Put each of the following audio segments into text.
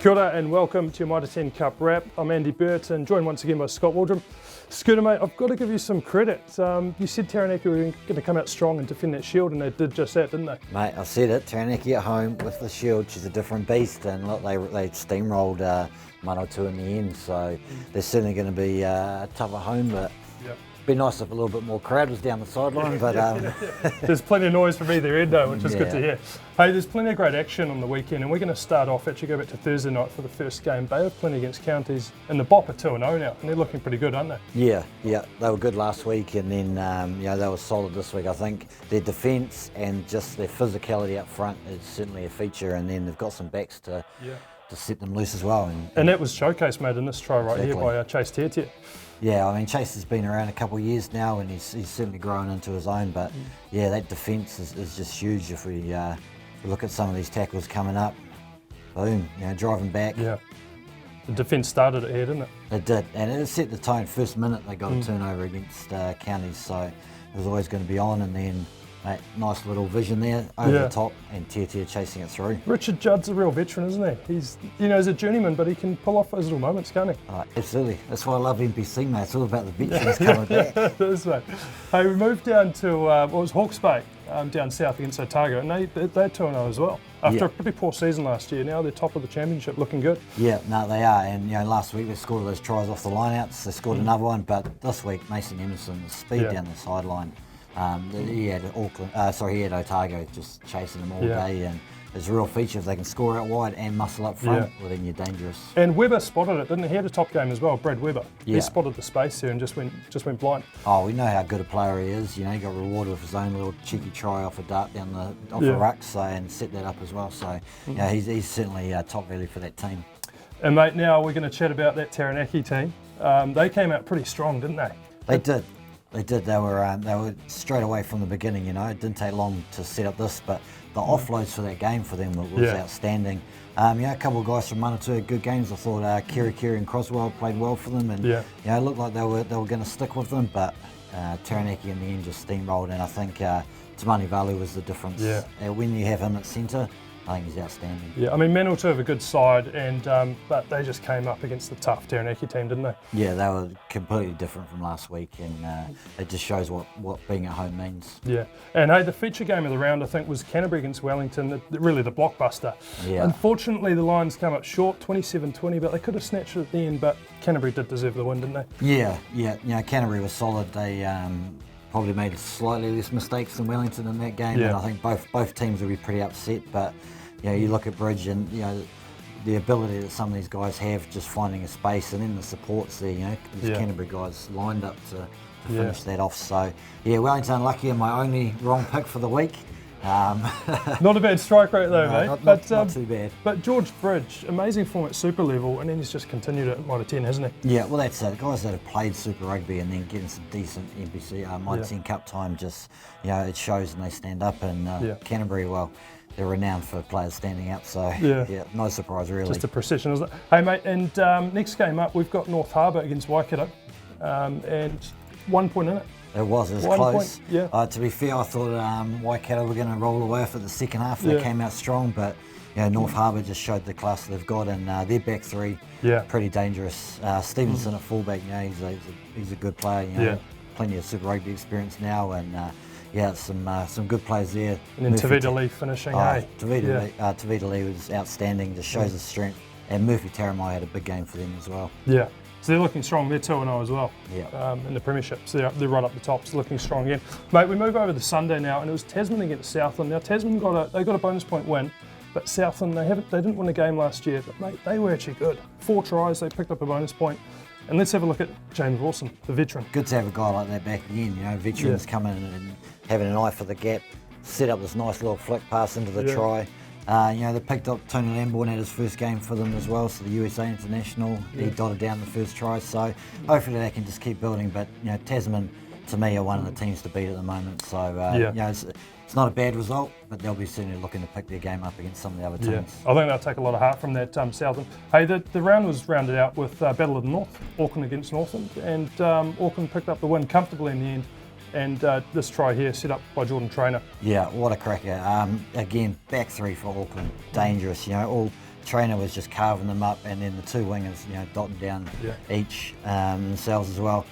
Kia ora and welcome to your Mitre 10 Cup wrap. I'm Andy Burton, joined once again by Scott Waldrom. Scooter, mate, I've got to give you some credit. You said Taranaki were going to come out strong and defend that shield, and they did just that, didn't they? Mate, I said it, Taranaki at home with the shield, she's a different beast, and look, they steamrolled Manawatu in the end, so they're certainly going to be tough at home, but be nice if a little bit more crowd was down the sideline, but there's plenty of noise from either end though, which is good to hear. Hey, there's plenty of great action on the weekend, and we're going to start off, actually go back to Thursday night for the first game. Bay of Plenty against Counties, and the Bop are 2-0 now, and they're looking pretty good, aren't they? Yeah, they were good last week, and then they were solid this week. I think their defence and just their physicality up front is certainly a feature, and then they've got some backs to set them loose as well. And that was showcased, mate, in this try right here by Chase Tiatia. Yeah, I mean, Chase has been around a couple of years now, and he's certainly grown into his own, but that defence is just huge. If we look at some of these tackles coming up, boom, driving back. Yeah, the defence started it here, didn't it? It did, and it set the tone. First minute they got a turnover against Counties, so it was always going to be on, and then nice little vision there over the top, and Tiatia chasing it through. Richard Judd's a real veteran, isn't he? He's he's a journeyman, but he can pull off those little moments, can't he? Absolutely. That's why I love NPC, mate. It's all about the veterans coming back. It is, mate. Hey, we moved down to what was Hawke's Bay down south against Otago, and they're 2-0 as well. After a pretty poor season last year, now they're top of the championship, looking good. Yeah, no, they are. And last week they scored those tries off the lineouts. They scored another one, but this week Mason Emerson, the speed down the sideline. He had Otago just chasing them all day, and it's a real feature if they can score out wide and muscle up front. Well, then you're dangerous. And Webber spotted it, didn't he? He had a top game as well, Brad Webber. He spotted the space there and just went blind. Oh, we know how good a player he is. He got rewarded with his own little cheeky try off a dart down the ruck, and set that up as well. So he's certainly top value for that team. And mate, now we're going to chat about that Taranaki team. They came out pretty strong, didn't they? They did. They were straight away from the beginning. It didn't take long to set up this, but the offloads for that game for them was outstanding. A couple of guys from Manawatu had good games. I thought Kerry and Croswell played well for them, and it looked like they were going to stick with them. But Taranaki in the end just steamrolled, and I think Tamani Valu was the difference. When you have him at centre, I think he's outstanding. Yeah, I mean, Manawatu have a good side, and but they just came up against the tough Taranaki team, didn't they? Yeah, they were completely different from last week, and it just shows what being at home means. Yeah, and hey, the feature game of the round, I think, was Canterbury against Wellington, really the blockbuster. Yeah. Unfortunately, the Lions came up short, 27-20, but they could have snatched it at the end, but Canterbury did deserve the win, didn't they? Yeah, Canterbury was solid. They probably made slightly less mistakes than Wellington in that game, and I think both teams will be pretty upset, but you look at Bridge and the ability that some of these guys have just finding a space, and then the supports there, these Canterbury guys lined up to finish that off. So Wellington unlucky, and my only wrong pick for the week. Not a bad strike rate though, mate. Not too bad. But George Bridge, amazing form at super level, and then he's just continued at Mitre 10, hasn't he? Yeah, well that's it. Guys that have played Super Rugby and then getting some decent NPC Mitre 10 Cup time, just it shows and they stand up. And Canterbury, well, they're renowned for players standing up, so no surprise really. Just a procession, isn't it? Hey mate, and next game up we've got North Harbour against Waikato, and 1 point in it. It was close. To be fair, I thought Waikato were going to roll away for the second half. They came out strong, but North Harbour just showed the class they've got, and their back three pretty dangerous. Stevenson at fullback, he's a good player. Plenty of Super Rugby experience now, and some good players there. And then Tavita Lee finishing. Tavita Lee was outstanding. Just shows his strength. And Murphy Taramai had a big game for them as well. Yeah. So they're looking strong. They're 2-0 as well in the premiership. So they're right up the top, so looking strong again. Mate, we move over to Sunday now, and it was Tasman against Southland. Now Tasman got a bonus point win, but Southland they didn't win a game last year. But mate, they were actually good. 4 tries, they picked up a bonus point. And let's have a look at James Wilson, the veteran. Good to have a guy like that back again. Veterans coming in and having an eye for the gap, set up this nice little flick pass into the try. They picked up Tony Lambourne at his first game for them as well, so the USA International, he dotted down the first try, so hopefully they can just keep building, but Tasman to me are one of the teams to beat at the moment, so it's not a bad result, but they'll be certainly looking to pick their game up against some of the other teams. I think they'll take a lot of heart from that Southland. Hey, the round was rounded out with Battle of the North, Auckland against Northland, and Auckland picked up the win comfortably in the end. And this try here set up by Jordan Trainer. Yeah, what a cracker. Again, back three for Auckland, dangerous. All Trainer was just carving them up, and then the two wingers, dotting down each themselves as well.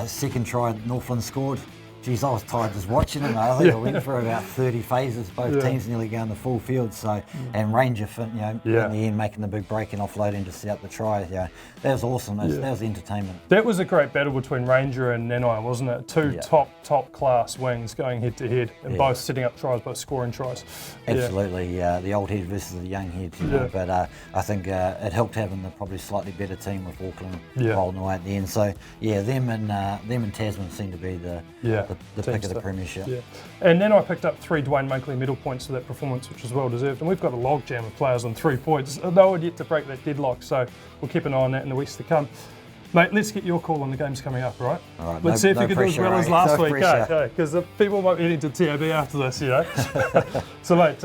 Second try, Northland scored. Geez, I was tired just watching it. I think I went for about 30 phases, both teams nearly going the full field. So, and Ranger, in the end, making the big break and offloading to set up the try. That was awesome. That was entertainment. That was a great battle between Ranger and Nanai, wasn't it? Two top class wings going head to head, and both setting up tries, both scoring tries. Absolutely, the old head versus the young head. But I think it helped having the probably slightly better team with Auckland rolling away at the end. So them and Tasman seem to be the pick of the premiership. And then I picked up 3 Dwayne Monkley medal points for that performance, which was well deserved. And we've got a log jam of players on 3 points. No one yet to break that deadlock, so we'll keep an eye on that in the weeks to come. Mate, let's get your call on the games coming up, right? All right. Let's see if you can do as well as last week, pressure. Because the people might be heading to TAB after this, So, mate,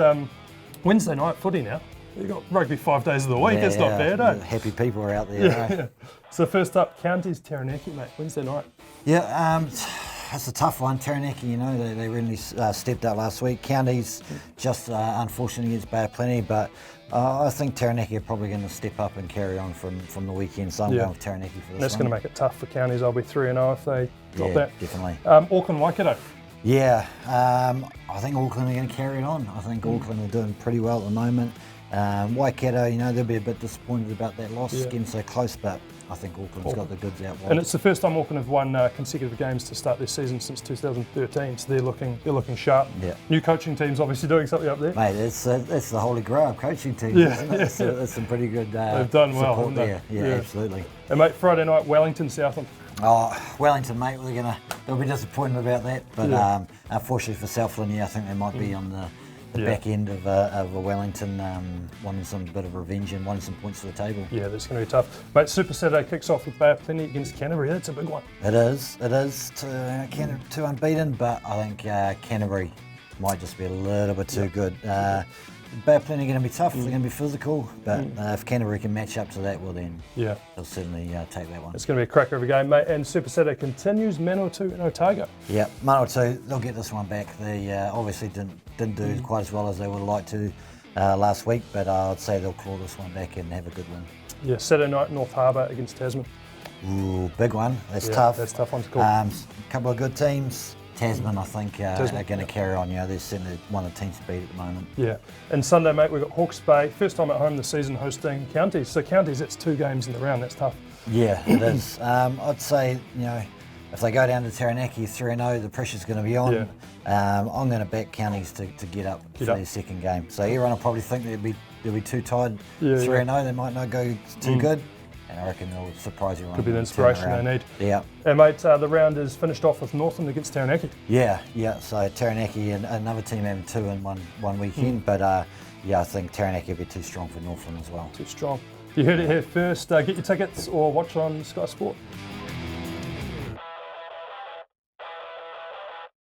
Wednesday night footy now. You've got rugby 5 days of the week. It's not bad, eh? Happy people are out there. So first up, Counties Taranaki, mate, Wednesday night. It's a tough one. Taranaki, they really stepped up last week. Counties just unfortunately against Bay of Plenty, but I think Taranaki are probably going to step up and carry on from the weekend. So I'm going with Taranaki for this. That's going to make it tough for Counties. I'll be 3-0 if they drop that. Definitely. Auckland Waikato. I think Auckland are going to carry it on. I think Auckland are doing pretty well at the moment. Waikato, they'll be a bit disappointed about that loss, getting so close, but I think Auckland's got the goods out wide. And it's the first time Auckland have won consecutive games to start this season since 2013, so they're looking sharp. New coaching team's obviously doing something up there. Mate, it's the holy grail of coaching teams, isn't it? It's some pretty good they've done well, support there. Yeah, absolutely. And mate, Friday night, Wellington, Southland. Wellington, mate, they'll be disappointed about that, but unfortunately for Southland, I think they might be on the back end of a Wellington wanting some bit of revenge and wanting some points to the table. Yeah, that's going to be tough. Mate, Super Saturday kicks off with Bay of Plenty against Canterbury. That's a big one. It is. Canterbury too unbeaten, but I think Canterbury might just be a little bit too good. Bay of Plenty are going to be tough, they're going to be physical, but if Canterbury can match up to that, well then they'll certainly take that one. It's going to be a cracker of a game, mate, and Super Saturday continues, Manawatu and Otago. Yeah, Manawatu, they'll get this one back. They obviously didn't do quite as well as they would have liked to last week, but I'd say they'll claw this one back and have a good win. Yeah, Saturday night, North Harbour against Tasman. Ooh, big one. That's tough. That's a tough one to call. A couple of good teams. Tasman, I think, are going to carry on. They're certainly one of the teams to beat at the moment. Yeah. And Sunday, mate, we've got Hawke's Bay. First time at home this season hosting Counties. So Counties, that's 2 games in the round. That's tough. Yeah, it is. I'd say, if they go down to Taranaki 3-0, the pressure's going to be on. I'm going to back Counties to get up for their second game. So everyone will probably think they'll be too tired. 3-0, they might not go too good. And I reckon they'll surprise everyone. Could be the inspiration they need. Yeah. And mate, the round is finished off with Northland against Taranaki. Yeah. So Taranaki and another team having 2 in one weekend, but I think Taranaki will be too strong for Northland as well. Too strong. You heard it here first. Get your tickets or watch on Sky Sport.